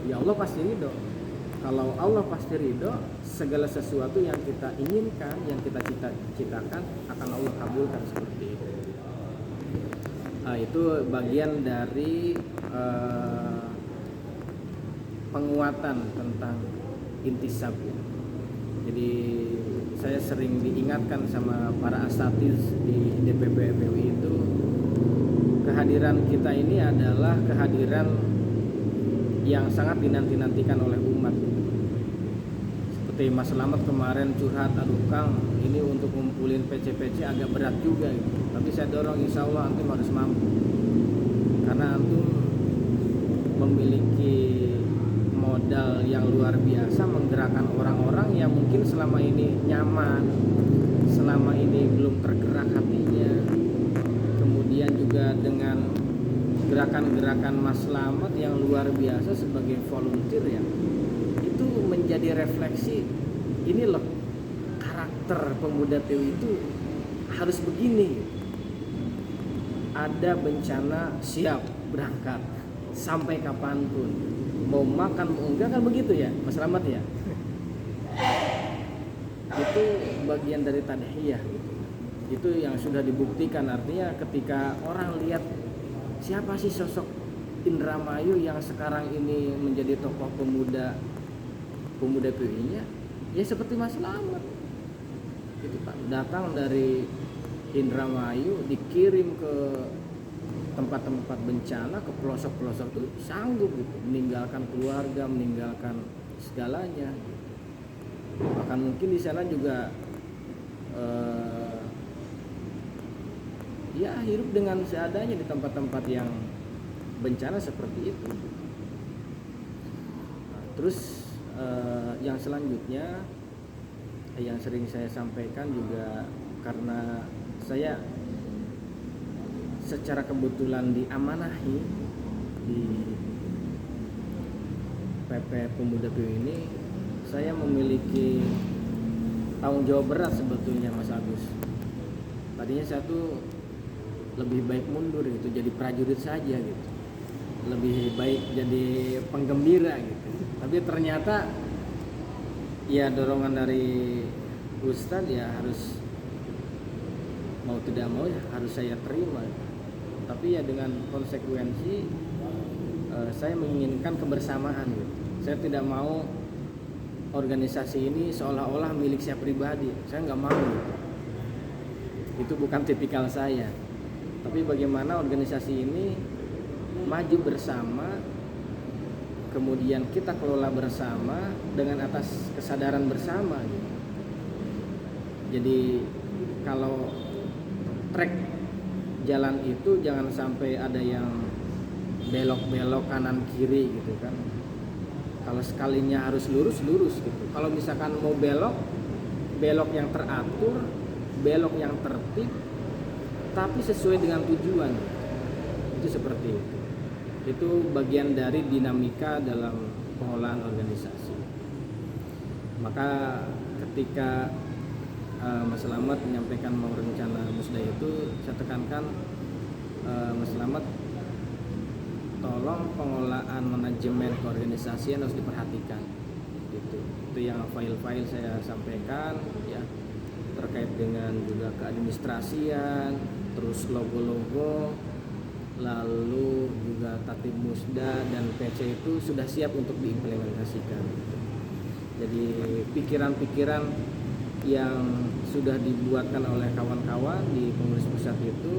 ya Allah pasti ridho. Kalau Allah pasti ridho, segala sesuatu yang kita inginkan, yang kita cita-citakan akan Allah kabulkan seperti itu. Itu bagian dari penguatan tentang intisab ya. Jadi saya sering diingatkan sama para asatiz di DPP FPI itu, kehadiran kita ini adalah kehadiran yang sangat dinanti-nantikan oleh umat. Seperti Mas Slamet kemarin curhat, aduh Kang, ini untuk ngumpulin PC-PC agak berat juga gitu. Tapi saya dorong, insya Allah antum harus mampu, karena antum memiliki modal yang luar biasa menggerakkan orang-orang yang mungkin selama ini nyaman, selama ini belum tergerak hatinya. Kemudian juga dengan gerakan-gerakan Mas Slamet yang luar biasa sebagai volunteer ya, itu menjadi refleksi, ini loh karakter pemuda PU itu harus begini. Ada bencana siap berangkat sampai kapanpun, mau makan mau enggak, kan begitu ya Mas Slamet ya. Itu bagian dari tadhiyah gitu. Itu yang sudah dibuktikan. Artinya ketika orang lihat siapa sih sosok Indramayu yang sekarang ini menjadi tokoh pemuda PI-nya, ya seperti Mas Slamet itu Pak, datang dari Indramayu dikirim ke tempat-tempat bencana, ke pelosok-pelosok itu sanggup gitu, meninggalkan keluarga, meninggalkan segalanya. Bahkan mungkin di sana juga ya hidup dengan seadanya di tempat-tempat yang bencana seperti itu. Terus yang selanjutnya yang sering saya sampaikan juga, karena saya secara kebetulan diamanahi di PP Pemuda PU ini, saya memiliki tanggung jawab berat sebetulnya Mas Agus. Tadinya saya tuh lebih baik mundur gitu, jadi prajurit saja gitu, lebih baik jadi penggembira gitu. Tapi ternyata ya dorongan dari Ustadz ya harus mau tidak mau ya harus saya terima. Tapi ya dengan konsekuensi saya menginginkan kebersamaan gitu. Saya tidak mau organisasi ini seolah-olah milik saya pribadi, saya nggak mau gitu. Itu bukan tipikal saya. Tapi bagaimana organisasi ini maju bersama, kemudian kita kelola bersama dengan atas kesadaran bersama gitu. Jadi kalau trek jalan itu jangan sampai ada yang belok-belok kanan kiri gitu kan. Kalau sekalinya harus lurus gitu. Kalau misalkan mau belok yang teratur, belok yang tertib, tapi sesuai dengan tujuan. Itu seperti itu. Itu bagian dari dinamika dalam pengelolaan organisasi. Maka ketika Mas Slamet menyampaikan mau rencana musda itu, saya tekankan Mas Slamet, tolong pengelolaan manajemen keorganisasian harus diperhatikan. Itu yang file-file saya sampaikan ya, terkait dengan juga keadministrasian, terus logo-logo, lalu juga tatib musda dan PC itu sudah siap untuk diimplementasikan. Jadi pikiran-pikiran yang sudah dibuatkan oleh kawan-kawan di pengurus pusat itu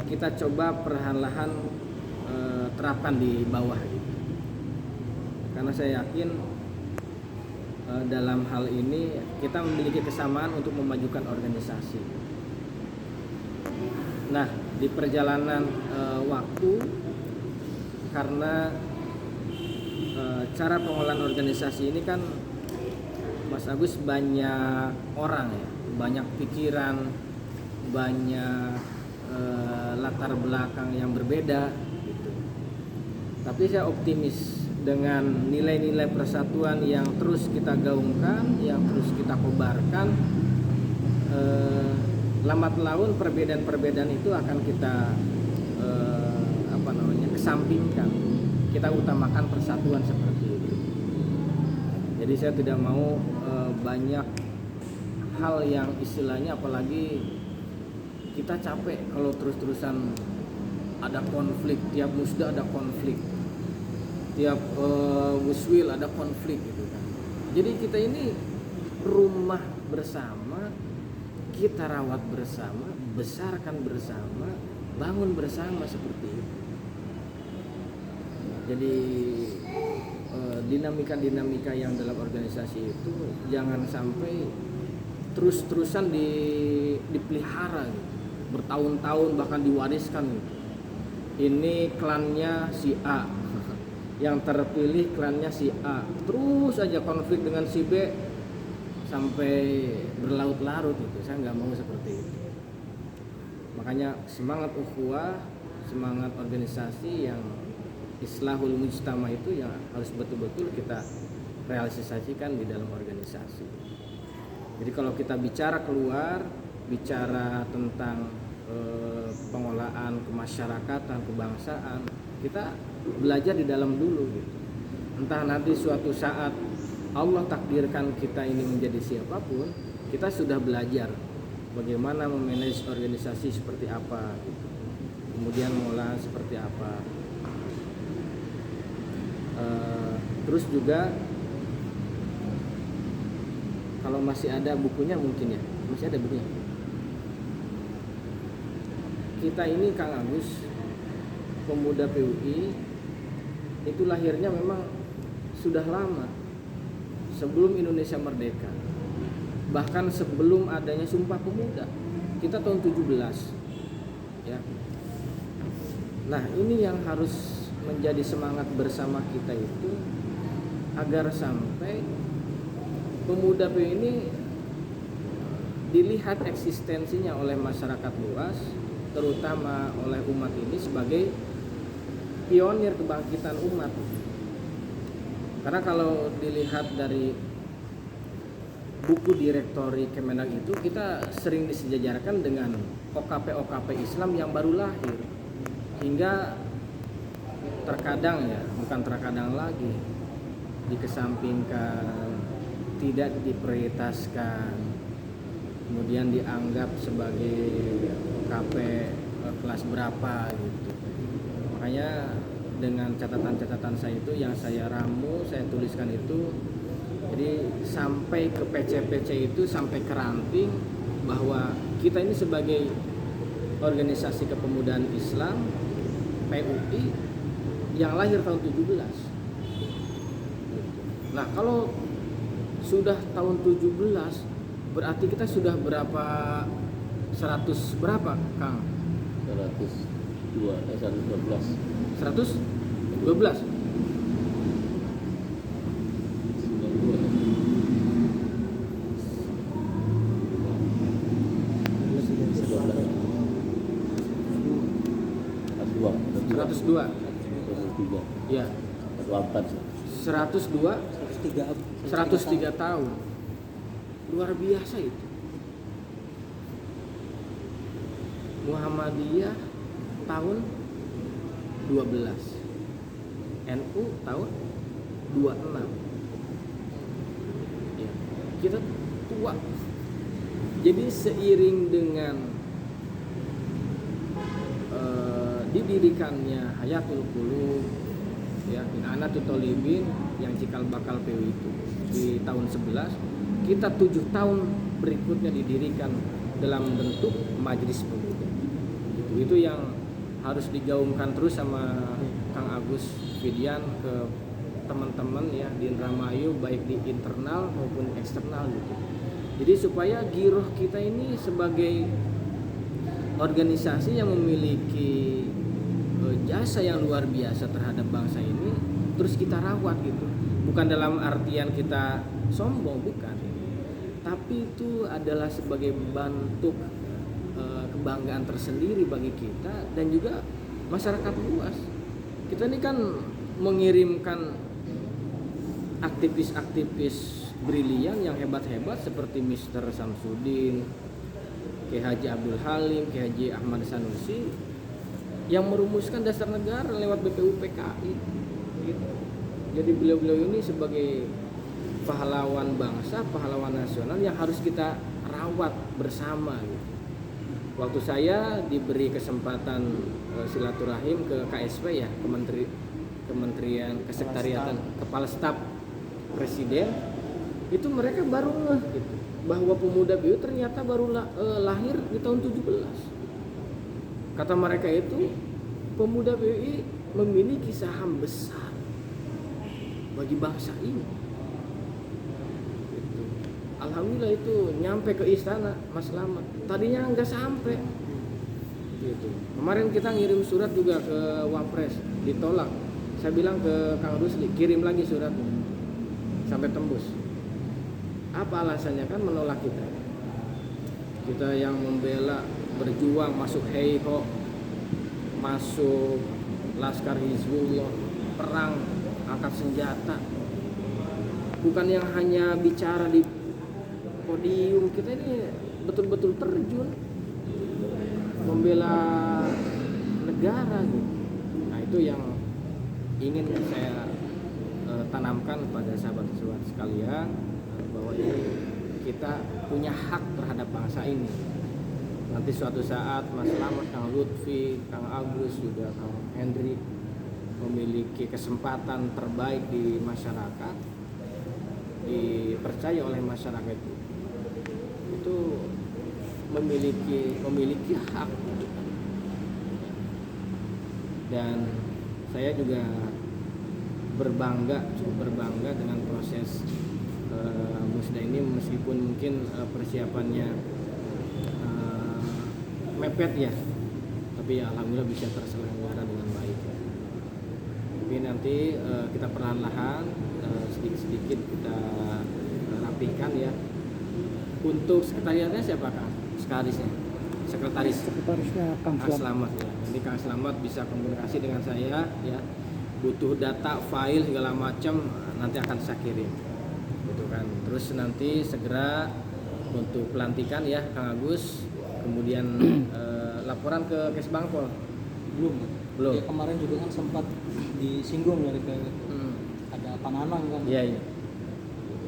kita coba perlahan-lahan terapkan di bawah gitu. Karena saya yakin dalam hal ini kita memiliki kesamaan untuk memajukan organisasi. Nah, di perjalanan waktu, karena cara pengelolaan organisasi ini kan Mas Agus banyak orang ya, banyak pikiran, banyak latar belakang yang berbeda gitu. Tapi saya optimis dengan nilai-nilai persatuan yang terus kita gaungkan, yang terus kita kobarkan, lambat laun perbedaan-perbedaan itu akan kita kesampingkan. kita utamakan persatuan seperti itu. Jadi saya tidak mau banyak hal yang istilahnya, apalagi kita capek kalau terus-terusan ada konflik, tiap musda ada konflik, tiap muswil ada konflik gitu kan. Jadi kita ini rumah bersama, kita rawat bersama, besarkan bersama, bangun bersama seperti itu. Jadi dinamika-dinamika yang dalam organisasi itu jangan sampai terus-terusan dipelihara gitu, bertahun-tahun bahkan diwariskan gitu. Ini klannya si A, yang terpilih klannya si A, terus aja konflik dengan si B sampai berlarut-larut gitu. Saya nggak mau seperti itu. Makanya semangat ukhuwah, semangat organisasi yang islahul mujtama itu yang harus betul-betul kita realisasikan di dalam organisasi. Jadi kalau kita bicara keluar, bicara tentang pengolahan kemasyarakatan, kebangsaan, kita belajar di dalam dulu gitu. Entah nanti suatu saat Allah takdirkan kita ini menjadi siapapun, kita sudah belajar bagaimana memanage organisasi seperti apa gitu. Kemudian mengolah seperti apa. Terus juga kalau masih ada bukunya mungkin ya, masih ada bukunya. Kita ini Kang Agus, pemuda PUI, itu lahirnya memang sudah lama, sebelum Indonesia merdeka. Bahkan sebelum adanya Sumpah Pemuda, kita tahun 17 ya. Nah ini yang harus menjadi semangat bersama kita itu, agar sampai pemuda PUI ini dilihat eksistensinya oleh masyarakat luas, terutama oleh umat ini sebagai pionir kebangkitan umat. Karena kalau dilihat dari buku direktori Kemenag itu, kita sering disejajarkan dengan OKP-OKP Islam yang baru lahir, hingga terkadang ya, bukan terkadang lagi, dikesampingkan, tidak diprioritaskan, kemudian dianggap sebagai OKP kelas berapa gitu. Makanya dengan catatan-catatan saya itu yang saya ramu, saya tuliskan itu, jadi sampai ke PC-PC itu, sampai ke ranting, bahwa kita ini sebagai organisasi kepemudaan Islam PUI yang lahir tahun 17. Nah kalau sudah tahun 17 berarti kita sudah berapa, 100 berapa Kang? 112 ya, 103 tahun, luar biasa itu. Muhammadiyah tahun 12, NU tahun 26 ya, kita tua. Jadi seiring dengan didirikannya Hayatul Qulub ya, Inanatul Thalibin yang cikal bakal PUI itu di tahun 11, kita 7 tahun berikutnya didirikan dalam bentuk Majelis Pemuda. Itu yang harus digaungkan terus sama Kang Agus Fidian ke teman-teman ya di Indramayu, baik di internal maupun eksternal gitu. Jadi supaya giroh kita ini sebagai organisasi yang memiliki jasa yang luar biasa terhadap bangsa ini terus kita rawat gitu. Bukan dalam artian kita sombong, bukan. Tapi itu adalah sebagai bentuk kebanggaan tersendiri bagi kita dan juga masyarakat luas. Kita ini kan mengirimkan aktivis-aktivis brilian yang hebat-hebat seperti Mr. Samsudin, Kiai Haji Abdul Halim, Kiai Haji Ahmad Sanusi, yang merumuskan dasar negara lewat BPUPKI. Jadi beliau-beliau ini sebagai pahlawan bangsa, pahlawan nasional yang harus kita rawat bersama gitu. Waktu saya diberi kesempatan silaturahim ke KSP ya, Kementerian Kesekretariatan, Kepala Staf Presiden, itu mereka baru ngeh gitu, bahwa pemuda PUI ternyata baru lahir di tahun 17. Kata mereka itu, pemuda PUI memiliki saham besar bagi bangsa ini. Gitu. Alhamdulillah itu nyampe ke istana Mas Slamet. Tadinya nggak sampai. Gitu. Kemarin kita ngirim surat juga ke Wapres, ditolak. Saya bilang ke Kang Rusli, kirim lagi suratnya sampai tembus. Apa alasannya? Kan menolak kita. Kita yang membela, berjuang, masuk HEIHO, masuk Laskar Hizbullah, perang, angkat senjata. Bukan yang hanya bicara di podium, kita ini betul-betul terjun membela negara gitu. Nah, itu yang ingin saya tanamkan pada sahabat-sahabat sekalian, bahwa ini kita punya hak terhadap bangsa ini. Nanti suatu saat Mas Slamet, Kang Lutfi, Kang Agus, juga Kang Hendrik memiliki kesempatan terbaik di masyarakat, dipercaya oleh masyarakat itu memiliki hak. Dan saya juga cukup berbangga dengan proses musda ini, meskipun mungkin persiapannya mepet ya, tapi ya alhamdulillah bisa terselenggara dengan baik. Tapi nanti kita perlahan-lahan sedikit-sedikit kita rapihkan ya. Untuk sekretariatnya siapa Kang? Sekretarisnya Kang Slamet ya. Nanti Kang Slamet bisa komunikasi dengan saya ya. Butuh data, file segala macam nanti akan saya kirim. Gitu kan. Terus nanti segera untuk pelantikan ya Kang Agus. Kemudian laporan ke Kesbangpol. Belum. Ya, kemarin juga kan sempat disinggung dari kayak ada Panganang kan. Iya.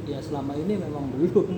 Ya selama ini memang belum.